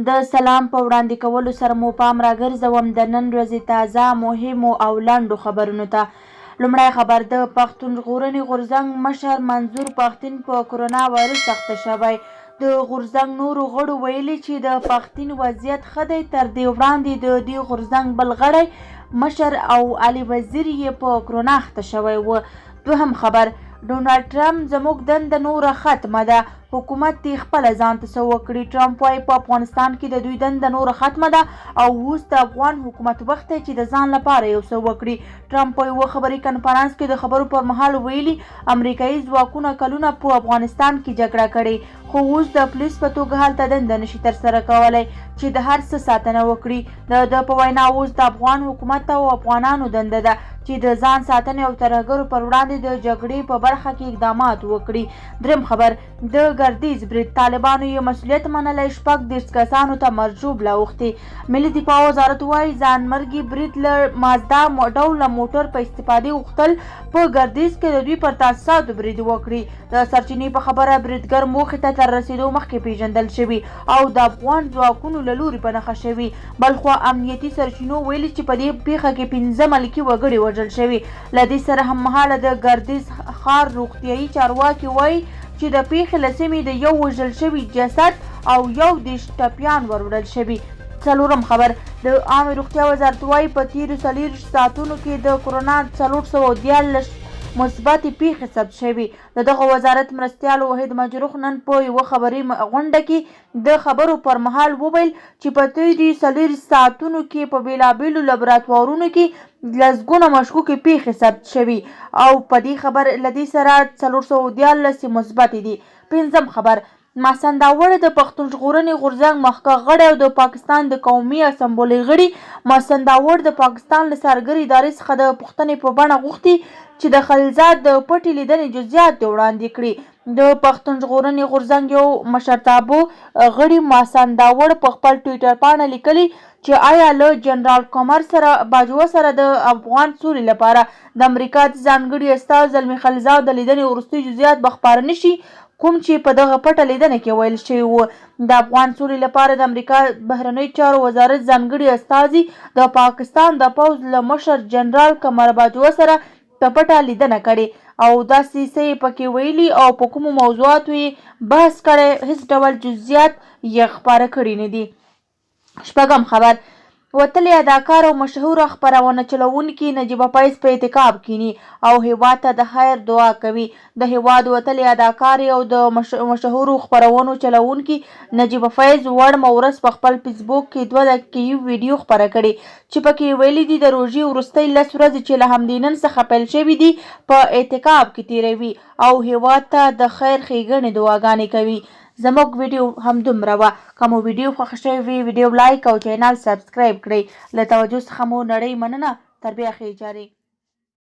د سلام په وړاندې کولو سره مو پام راګرځوم د نن ورځې تازه مهمو او لنډو خبرونو ته. لومړی خبر: د پښتون ژغورنې غورځنګ مشر منظور پښتين په کرونا وایرس اخته شوی. د غورځنګ نورو غړو ویلي چې د پښتين وضعیت ښه دی. تر دې وړاندې د دې غورځنګ بل غړی مشر او علي وزیر یې په کرونا اخته شوی و. دوهم خبر: ډونالډ ټرمپ زموږ دنده نوره ختمه ده. حکومت دې خپله ځان ته څه وکړي. ټرمپ وایي په افغانستان کې د دوی دنده نوره ختمه ده او اوس د افغان حکومت وخت دی چې د ځان لپاره یو څه وکړي. ټرمپ په یوه خبري کنفرانس کې د خبرو پر مهال ویلي امریکایي ځواکونو کلونه په افغانستان کې جګړه کړې خو اوس د پولیس په توګه هلته دنده نشي ترسره کولی چې د هر څه ساتنه وکړي. د ده په وینا اوس د افغان حکومت او افغانانو دنده ده چې د ځان ساتنې او ترهګرو پر وړاندې د جګړې په برخه کې اقدامات وکړي. دریم خبر: د ګردیز برید طالبانو یې مسؤلیت منلی. 36 کسانو ته مرجوبله اوښتې. ملي دفاع وزارت وایي ځانمرګي برید له مازدا ډوله موټر په استفادې غوښتل په ګردیز کې د دوی پر تاسیساتو برید وکړي. د سرچینې په خبره بریدګر موخې ته تر رسېدو مخکې پیژندل شوي او د افغان ځواکونو له لوري په نښه شوي. بلخوا امنیتي سرچینو ویلي چې په دې پیښه کې 15 ملکي وګړي وژل شوي. له دې سره هممهاله د ګردیز ښار روغتیایي چارواکي وایي چې د پیښې له سیمې د یو وژل شوي جسد او 21 ټپیان وروړل شوي. څلورم خبر: د عامه روغتیا وزارت وایي په تیرو 40 ساعتونو کې د کرونا 414 مثبتې پیښې ثبت شوي. د دغه وزارت مرستیال وحید مجروح نن په یوه خبري غونډه کې د خبرو پر مهال وویل چې په تیرو 40 ساعتونو کې په بېلابېلو لابراتوارونو کې لسګونه مشکوکې پیښې ثبت شوي او په دې خبر له دې سره 414 مثبتې دي. پنځم خبر: مسنداوړ د پښتون ژغورنې غورځنګ مخکښ غړی او د پاکستان د قومي اسمبلۍ غړي مسنداوړ د پاکستان له څارګر ادارې څخه د پوښتنې په بڼه غوښتي چې د خلیلزاد د پټې لیدنې جزئیات وړاندې کړي. د پښتون ژغورنې غورځنګ یو مشرتابه غړي مسنداوړ په خپل ټویټر پاڼه لیکلي چې آیا له جنرال قمر باجوه سره د افغان سولې لپاره د امریکا د ځانګړي استازي زلمي خلیلزاد د لیدنې وروستي جزئیات به خپاره نشي کوم چې په دغه پټه لیدنه کې ویل شوي وو. د افغان سولې لپاره د امریکا بهرنیو چارو وزارت ځانګړي استازي د پاکستان د پوځ له مشر جنرال قمر باجوه سره په پټه لیدنه کړې او داسې څه یې پکې ویلي او په کومو موضوعاتو یې بحث کړی هیڅ ډول جزئیات یې خپاره کړي نه دي. شپږم خبر: وتلي اداکار او مشهوره خپرونه چلوونکي نجیبه فیض په اعتکاف کینی او هیواد ته د خیر دعا کوي. د هیواد وتلي اداکارې او د مشهورو خپرونو چلوونکي نجیبه فیض وړمه ورځ په خپل فیسبوک کې 2 دقیقې ویډیو خپره کړې چې پکې ویلي دي د روژې وروستۍ 10 ورځې چې له همدې نن څخه پیل شوي دي په اعتکاف کې تیروي او هیواد ته د خیر ښېګڼې دعاګانې کوي. زموږ ویډیو همدومره وه. که مو ویډیو خوښه شوې وي ویډیو لایک او چینل سبسکرایب کړئ. له توجه څخه مو نړۍ مننه. تر بیا ښې جارې.